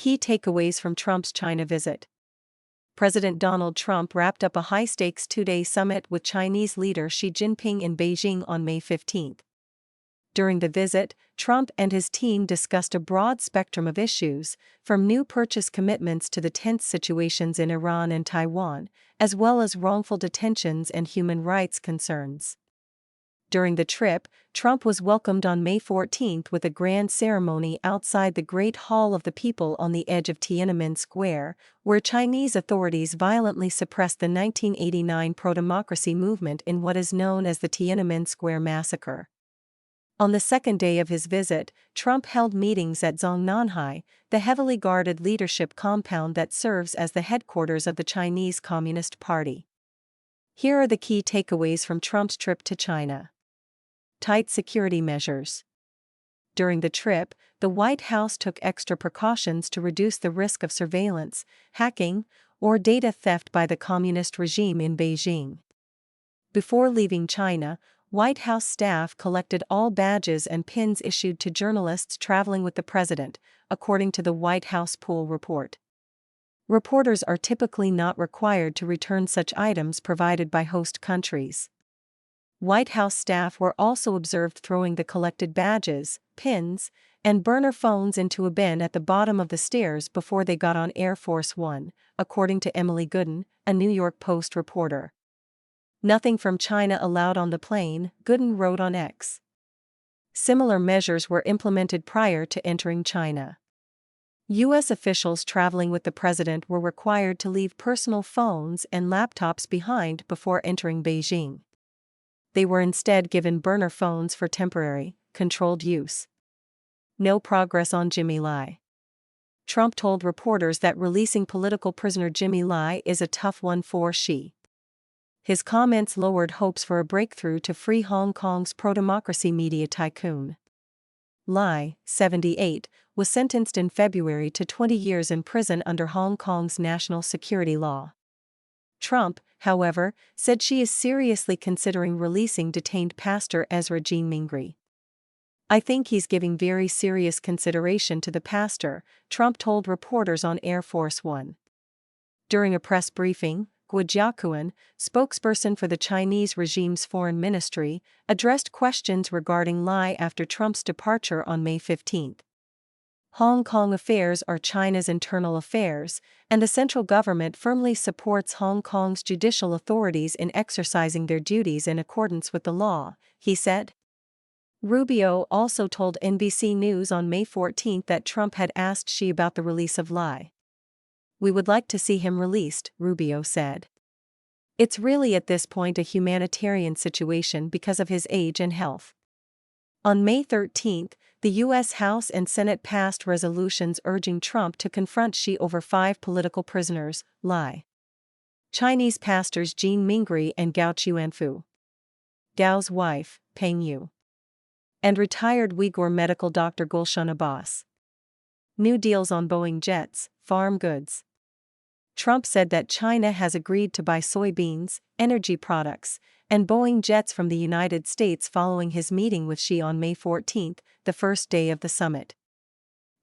Key takeaways from Trump's China visit. President Donald Trump wrapped up a high-stakes two-day summit with Chinese leader Xi Jinping in Beijing on May 15. During the visit, Trump and his team discussed a broad spectrum of issues, from new purchase commitments to the tense situations in Iran and Taiwan, as well as wrongful detentions and human rights concerns. During the trip, Trump was welcomed on May 14 with a grand ceremony outside the Great Hall of the People on the edge of Tiananmen Square, where Chinese authorities violently suppressed the 1989 pro-democracy movement in what is known as the Tiananmen Square Massacre. On the second day of his visit, Trump held meetings at Zongnanhai, the heavily guarded leadership compound that serves as the headquarters of the Chinese Communist Party. Here are the key takeaways from Trump's trip to China. Tight security measures. During the trip, the White House took extra precautions to reduce the risk of surveillance, hacking, or data theft by the communist regime in Beijing. Before leaving China, White House staff collected all badges and pins issued to journalists traveling with the president, according to the White House pool report. Reporters are typically not required to return such items provided by host countries. White House staff were also observed throwing the collected badges, pins, and burner phones into a bin at the bottom of the stairs before they got on Air Force One, according to Emily Gooden, a New York Post reporter. Nothing from China allowed on the plane, Gooden wrote on X. Similar measures were implemented prior to entering China. U.S. officials traveling with the president were required to leave personal phones and laptops behind before entering Beijing. They were instead given burner phones for temporary, controlled use. No progress on Jimmy Lai. Trump told reporters that releasing political prisoner Jimmy Lai is a tough one for Xi. His comments lowered hopes for a breakthrough to free Hong Kong's pro-democracy media tycoon. Lai, 78, was sentenced in February to 20 years in prison under Hong Kong's national security law. Trump, however, said she is seriously considering releasing detained pastor Ezra Jean Mingri. "I think he's giving very serious consideration to the pastor," Trump told reporters on Air Force One. During a press briefing, Guo Jiaquan, spokesperson for the Chinese regime's foreign ministry, addressed questions regarding Lai after Trump's departure on May 15. Hong Kong affairs are China's internal affairs, and the central government firmly supports Hong Kong's judicial authorities in exercising their duties in accordance with the law, he said. Rubio also told NBC News on May 14 that Trump had asked Xi about the release of Lai. "We would like to see him released," Rubio said. "It's really at this point a humanitarian situation because of his age and health." On May 13, the U.S. House and Senate passed resolutions urging Trump to confront Xi over 5 political prisoners, Lai, Chinese pastors Jean Mingri and Gao Chuanfu, Gao's wife, Peng Yu, and retired Uyghur medical doctor Gulshan Abbas. New deals on Boeing jets, farm goods. Trump said that China has agreed to buy soybeans, energy products, and Boeing jets from the United States following his meeting with Xi on May 14, the first day of the summit.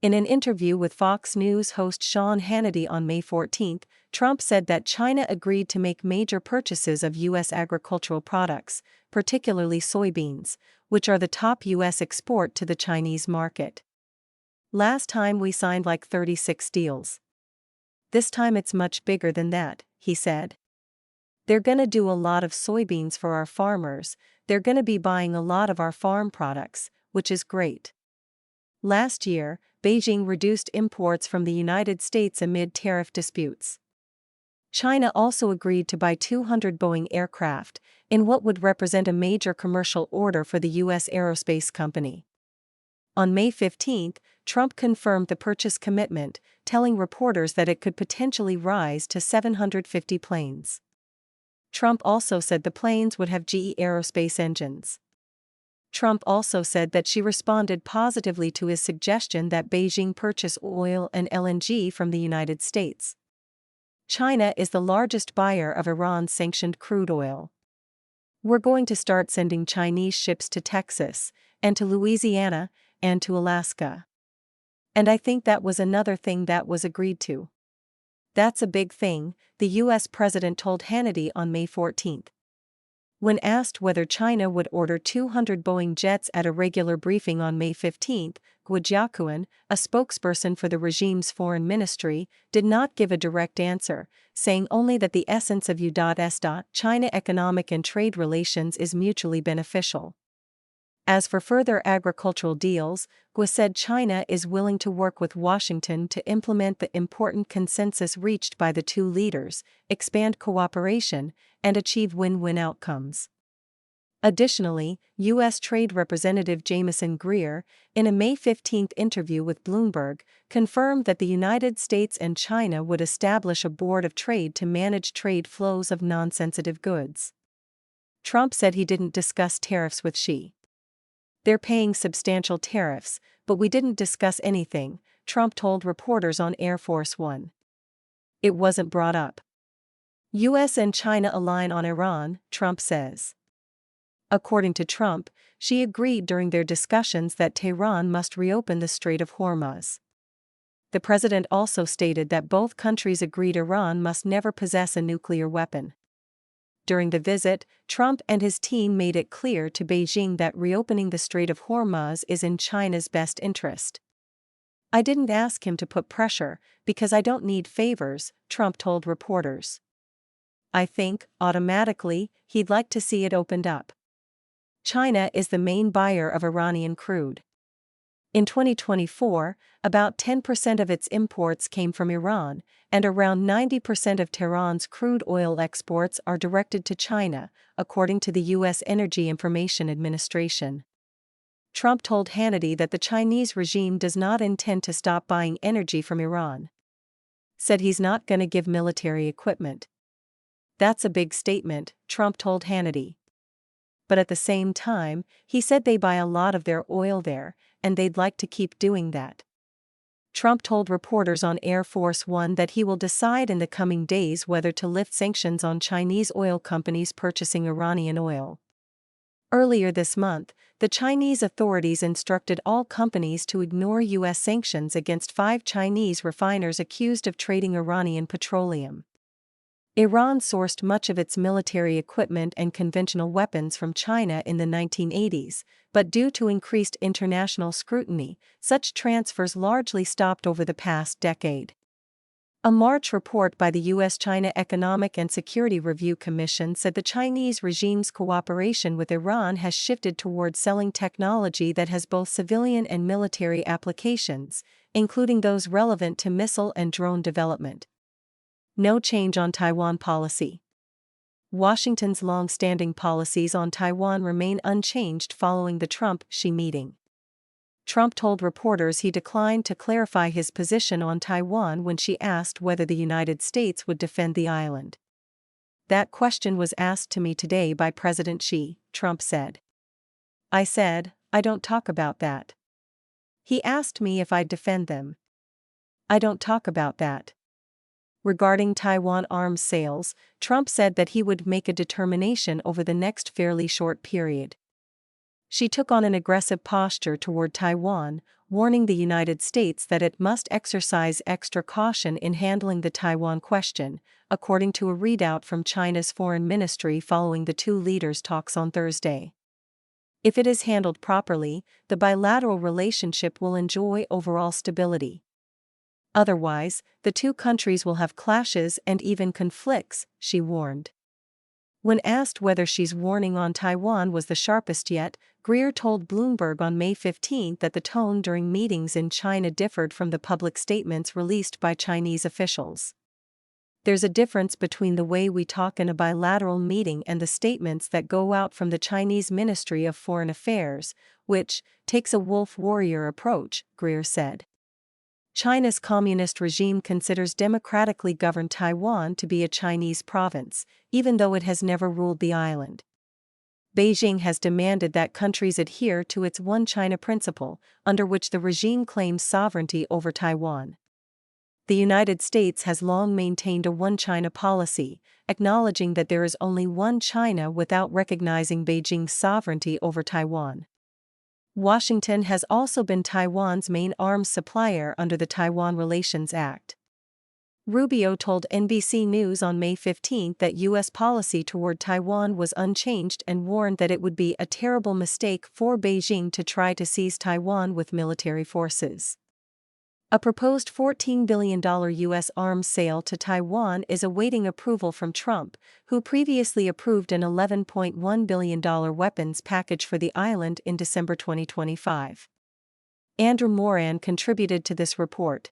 In an interview with Fox News host Sean Hannity on May 14, Trump said that China agreed to make major purchases of U.S. agricultural products, particularly soybeans, which are the top U.S. export to the Chinese market. "Last time we signed like 36 deals. This time it's much bigger than that," he said. "They're gonna do a lot of soybeans for our farmers, they're gonna be buying a lot of our farm products, which is great." Last year, Beijing reduced imports from the United States amid tariff disputes. China also agreed to buy 200 Boeing aircraft, in what would represent a major commercial order for the U.S. aerospace company. On May 15, Trump confirmed the purchase commitment, telling reporters that it could potentially rise to 750 planes. Trump also said the planes would have GE Aerospace engines. Trump also said that she responded positively to his suggestion that Beijing purchase oil and LNG from the United States. China is the largest buyer of Iran's sanctioned crude oil. "We're going to start sending Chinese ships to Texas, and to Louisiana, and to Alaska. And I think that was another thing that was agreed to. That's a big thing, the U.S. president told Hannity on May 14. When asked whether China would order 200 Boeing jets at a regular briefing on May 15, Guo Jiaquan, a spokesperson for the regime's foreign ministry, did not give a direct answer, saying only that the essence of U.S. China economic and trade relations is mutually beneficial. As for further agricultural deals, Guo said China is willing to work with Washington to implement the important consensus reached by the two leaders, expand cooperation, and achieve win-win outcomes. Additionally, U.S. Trade Representative Jamieson Greer, in a May 15 interview with Bloomberg, confirmed that the United States and China would establish a board of trade to manage trade flows of non-sensitive goods. Trump said he didn't discuss tariffs with Xi. They're paying substantial tariffs, but we didn't discuss anything, Trump told reporters on Air Force One. It wasn't brought up. U.S. and China align on Iran, Trump says. According to Trump, Xi agreed during their discussions that Tehran must reopen the Strait of Hormuz. The president also stated that both countries agreed Iran must never possess a nuclear weapon. During the visit, Trump and his team made it clear to Beijing that reopening the Strait of Hormuz is in China's best interest. I didn't ask him to put pressure, because I don't need favors, Trump told reporters. I think, automatically, he'd like to see it opened up. China is the main buyer of Iranian crude. In 2024, about 10% of its imports came from Iran, and around 90% of Tehran's crude oil exports are directed to China, according to the U.S. Energy Information Administration. Trump told Hannity that the Chinese regime does not intend to stop buying energy from Iran. Said he's not going to give military equipment. That's a big statement, Trump told Hannity. But at the same time, he said they buy a lot of their oil there, and they'd like to keep doing that. Trump told reporters on Air Force One that he will decide in the coming days whether to lift sanctions on Chinese oil companies purchasing Iranian oil. Earlier this month, the Chinese authorities instructed all companies to ignore U.S. sanctions against 5 Chinese refiners accused of trading Iranian petroleum. Iran sourced much of its military equipment and conventional weapons from China in the 1980s, but due to increased international scrutiny, such transfers largely stopped over the past decade. A March report by the U.S.-China Economic and Security Review Commission said the Chinese regime's cooperation with Iran has shifted toward selling technology that has both civilian and military applications, including those relevant to missile and drone development. No change on Taiwan policy. Washington's long-standing policies on Taiwan remain unchanged following the Trump-Xi meeting. Trump told reporters he declined to clarify his position on Taiwan when Xi asked whether the United States would defend the island. That question was asked to me today by President Xi, Trump said. I said, I don't talk about that. He asked me if I'd defend them. I don't talk about that. Regarding Taiwan arms sales, Trump said that he would make a determination over the next fairly short period. Xi took on an aggressive posture toward Taiwan, warning the United States that it must exercise extra caution in handling the Taiwan question, according to a readout from China's foreign ministry following the two leaders' talks on Thursday. If it is handled properly, the bilateral relationship will enjoy overall stability. Otherwise, the two countries will have clashes and even conflicts, Xi warned. When asked whether Xi's warning on Taiwan was the sharpest yet, Greer told Bloomberg on May 15 that the tone during meetings in China differed from the public statements released by Chinese officials. There's a difference between the way we talk in a bilateral meeting and the statements that go out from the Chinese Ministry of Foreign Affairs, which takes a wolf-warrior approach, Greer said. China's communist regime considers democratically governed Taiwan to be a Chinese province, even though it has never ruled the island. Beijing has demanded that countries adhere to its One China principle, under which the regime claims sovereignty over Taiwan. The United States has long maintained a One China policy, acknowledging that there is only one China without recognizing Beijing's sovereignty over Taiwan. Washington has also been Taiwan's main arms supplier under the Taiwan Relations Act. Rubio told NBC News on May 15 that U.S. policy toward Taiwan was unchanged and warned that it would be a terrible mistake for Beijing to try to seize Taiwan with military forces. A proposed $14 billion U.S. arms sale to Taiwan is awaiting approval from Trump, who previously approved an $11.1 billion weapons package for the island in December 2025. Andrew Moran contributed to this report.